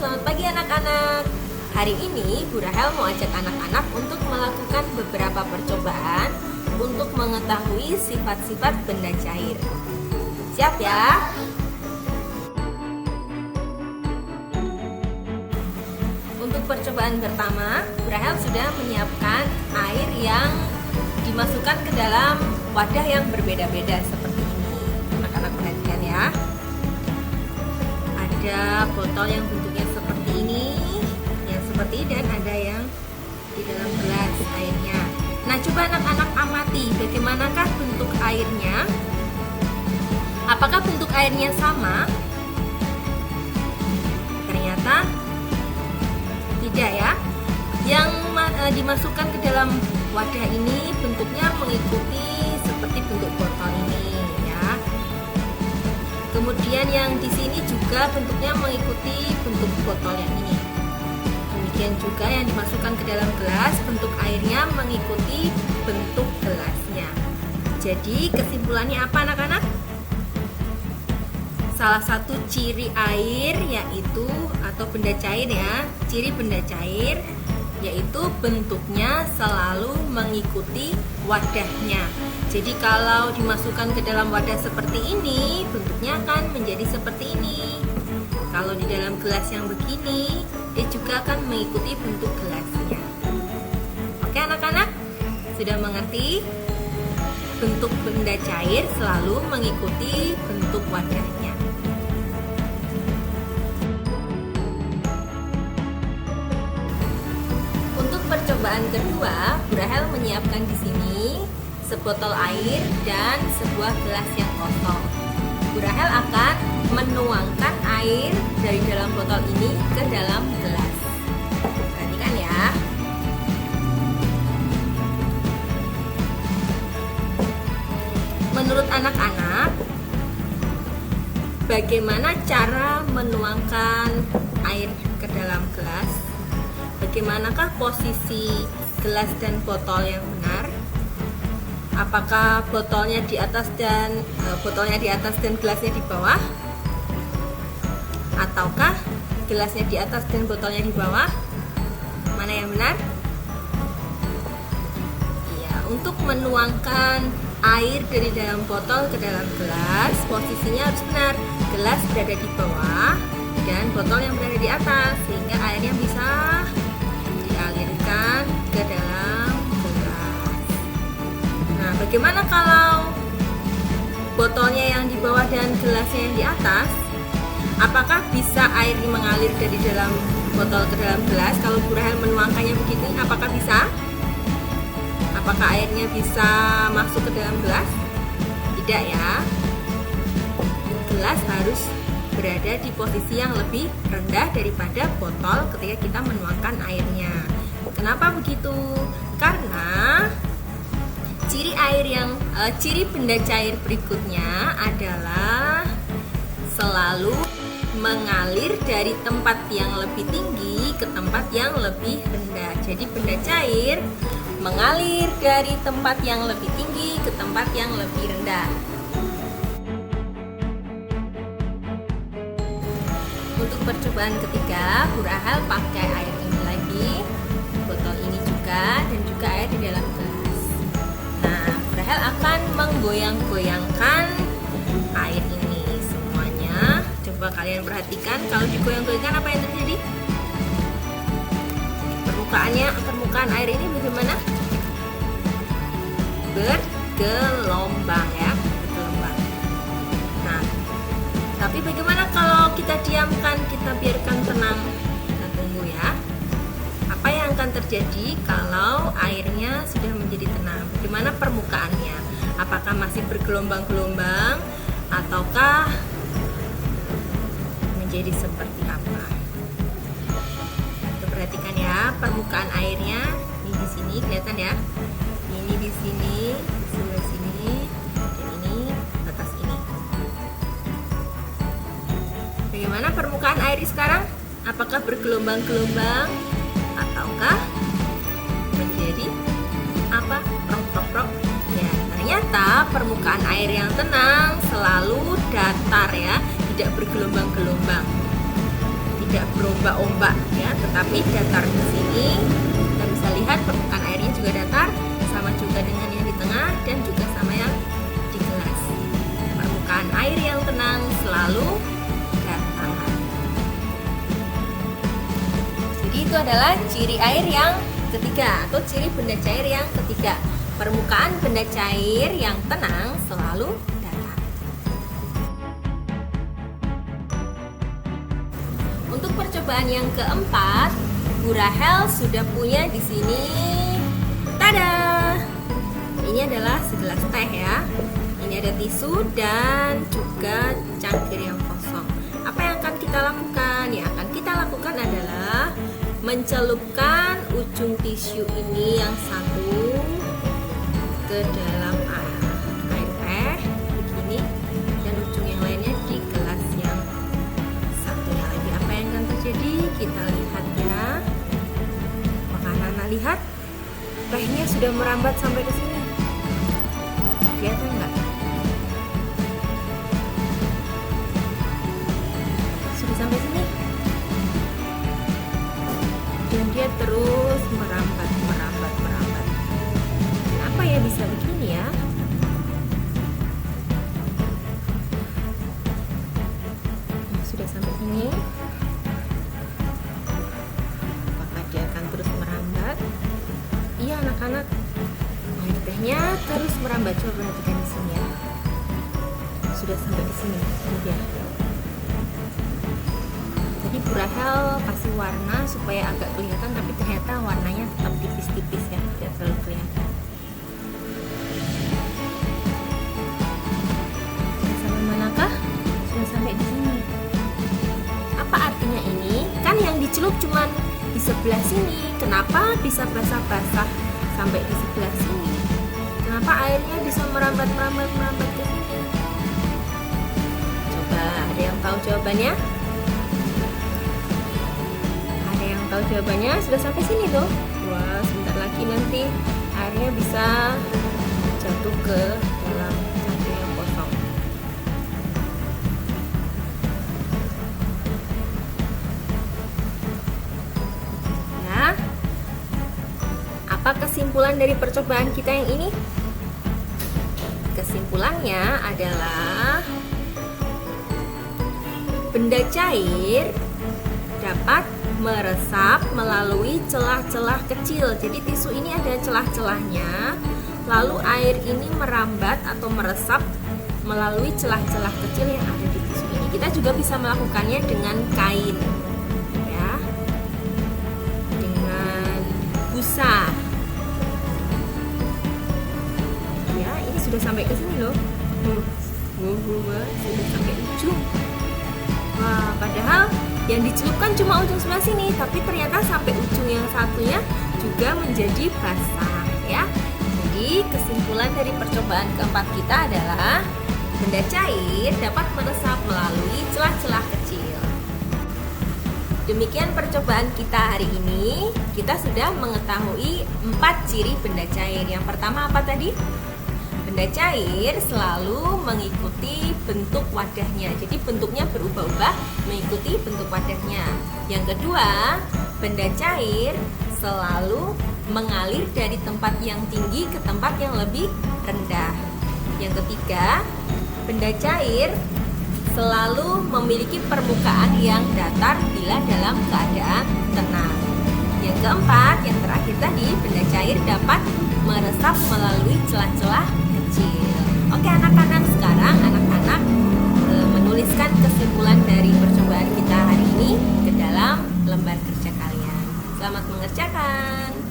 selamat pagi anak-anak. Hari ini Bu Rahel mau ajak anak-anak untuk melakukan beberapa percobaan untuk mengetahui sifat-sifat benda cair. Siap ya? Untuk percobaan pertama, Bu Rahel sudah menyiapkan air yang dimasukkan ke dalam wadah yang berbeda-beda seperti ini. Anak-anak perhatikan ya. Ada botol yang bentuknya seperti ini, yang seperti dan ada yang di dalam gelas airnya. Nah, coba anak-anak amati bagaimanakah bentuk airnya. Apakah bentuk airnya sama? Ternyata tidak ya. Yang dimasukkan ke dalam wadah ini bentuknya mengikuti seperti bentuk botol ini ya. Kemudian yang di sini juga bentuknya mengikuti bentuk botol yang ini. Demikian juga yang dimasukkan ke dalam gelas, bentuk airnya mengikuti bentuk gelasnya. Jadi kesimpulannya apa anak-anak? Salah satu ciri air yaitu atau benda cair ya, ciri benda cair yaitu bentuknya selalu mengikuti wadahnya. Jadi kalau dimasukkan ke dalam wadah seperti ini, bentuknya akan menjadi seperti ini. Kalau di dalam gelas yang begini, dia juga akan mengikuti bentuk gelasnya. Oke anak-anak, sudah mengerti? Bentuk benda cair selalu mengikuti bentuk wadahnya. Percobaan kedua, Bu Rahel menyiapkan di sini sebotol air dan sebuah gelas yang kosong. Bu Rahel akan menuangkan air dari dalam botol ini ke dalam gelas. Perhatikan ya. Menurut anak-anak, bagaimana cara menuangkan air ke dalam gelas? Bagaimanakah posisi gelas dan botol yang benar? Apakah botolnya di atas dan gelasnya di bawah? Ataukah gelasnya di atas dan botolnya di bawah? Mana yang benar? Iya, untuk menuangkan air dari dalam botol ke dalam gelas, posisinya harus benar. Gelas berada di bawah dan botol yang berada di atas, sehingga airnya bisa dialirkan ke dalam gelas. Nah, bagaimana kalau botolnya yang di bawah dan gelasnya yang di atas? Apakah bisa air mengalir dari dalam botol ke dalam gelas? Kalau Bu Rahel menuangkannya begini, apakah bisa? Apakah airnya bisa masuk ke dalam gelas? Tidak ya. Gelas harus berada di posisi yang lebih rendah daripada botol ketika kita menuangkan airnya. Kenapa begitu? Karena ciri benda cair berikutnya adalah selalu mengalir dari tempat yang lebih tinggi ke tempat yang lebih rendah. Jadi benda cair mengalir dari tempat yang lebih tinggi ke tempat yang lebih rendah. Untuk percobaan ketiga, Bu Rahel pakai air ini lagi, botol ini juga, dan juga air di dalam gelas. Nah, Bu Rahel akan menggoyang-goyangkan air ini semuanya. Coba kalian perhatikan, kalau digoyang-goyangkan apa yang terjadi? Permukaan air ini bagaimana? Bergelombang ya, bergelombang. Nah, tapi bagaimana kalau kita diamkan, kita biarkan tenang? Kita tunggu ya. Apa yang akan terjadi kalau airnya sudah menjadi tenang? Bagaimana permukaannya? Apakah masih bergelombang-gelombang ataukah menjadi seperti apa? Kita perhatikan ya, permukaan airnya. Ini di sini kelihatan ya. Ini di sini, sebelah sini, dan ini atas ini. Bagaimana permukaan air sekarang? Apakah bergelombang-gelombang ataukah menjadi apa? Prok. Ya, ternyata permukaan air yang tenang selalu datar ya, tidak bergelombang-gelombang. tidak berombak-ombak ya, tetapi datar di sini. Kita bisa lihat permukaan airnya juga datar, sama juga dengan yang di tengah dan juga sama yang di gelas. Permukaan air yang tenang selalu datar. Jadi itu adalah ciri air yang ketiga atau ciri benda cair yang ketiga. Permukaan benda cair yang tenang selalu datar. Untuk percobaan yang keempat, Bu Rahel sudah punya di sini. Tada! Ini adalah segelas teh ya. Ini ada tisu dan juga cangkir yang kosong. Apa yang akan kita lakukan? Yang akan kita lakukan adalah mencelupkan ujung tisu ini yang satu ke dalam air teh begini, dan ujung yang lainnya di gelas yang satunya lagi. Apa yang akan terjadi? Kita lihat ya. Apakah anak-anak lihat? Tehnya sudah merambat sampai ke sini. Kelihatan nggak? Sudah sampai sini. Dan dia terus merambat. Kenapa ya bisa begini ya? Sudah sampai sini. Apakah dia akan terus merambat? Iya anak-anak, air tehnya terus merambat. Coba perhatikan di sini ya. Sudah sampai di sini. Ini dia. Jadi Bu Rahel kasih warna supaya agak kelihatan, tapi ternyata warnanya tetap tipis-tipis ya, tidak terlalu kelihatan. Sudah sampai manakah? Sudah sampai di sini. Apa artinya ini? Kan yang dicelup cuman di sebelah sini. Kenapa bisa basah-basah sampai di sebelah sini? Kenapa airnya bisa merambat ke sini? Coba ada yang tahu jawabannya? Tahu jawabannya? Sudah sampai sini tuh. Wah, sebentar lagi nanti airnya bisa jatuh ke dalam cangkir yang kosong. Ya. Apa kesimpulan dari percobaan kita yang ini? Kesimpulannya adalah benda cair dapat meresap melalui celah-celah kecil. Jadi tisu ini ada celah-celahnya, lalu air ini merambat atau meresap melalui celah-celah kecil yang ada di tisu ini. Kita juga bisa melakukannya dengan kain ya, dengan busa ya. Ini sudah sampai ke sini loh. Sudah sampai ujung. Wah, padahal yang dicelupkan cuma ujung sebelah sini, tapi ternyata sampai ujung yang satunya juga menjadi basah ya. Jadi kesimpulan dari percobaan keempat kita adalah benda cair dapat meresap melalui celah-celah kecil. Demikian percobaan kita hari ini. Kita sudah mengetahui 4 ciri benda cair. Yang pertama apa tadi? Benda cair selalu mengikuti bentuk wadahnya. Jadi bentuknya berubah-ubah mengikuti bentuk wadahnya. Yang kedua, benda cair selalu mengalir dari tempat yang tinggi ke tempat yang lebih rendah. Yang ketiga, benda cair selalu memiliki permukaan yang datar bila dalam keadaan tenang. Yang keempat, yang terakhir tadi, benda cair dapat meresap melalui celah-celah kecil. Oke anak-anak, sekarang anak-anak menuliskan kesimpulan dari percobaan kita hari ini ke dalam lembar kerja kalian. Selamat mengerjakan.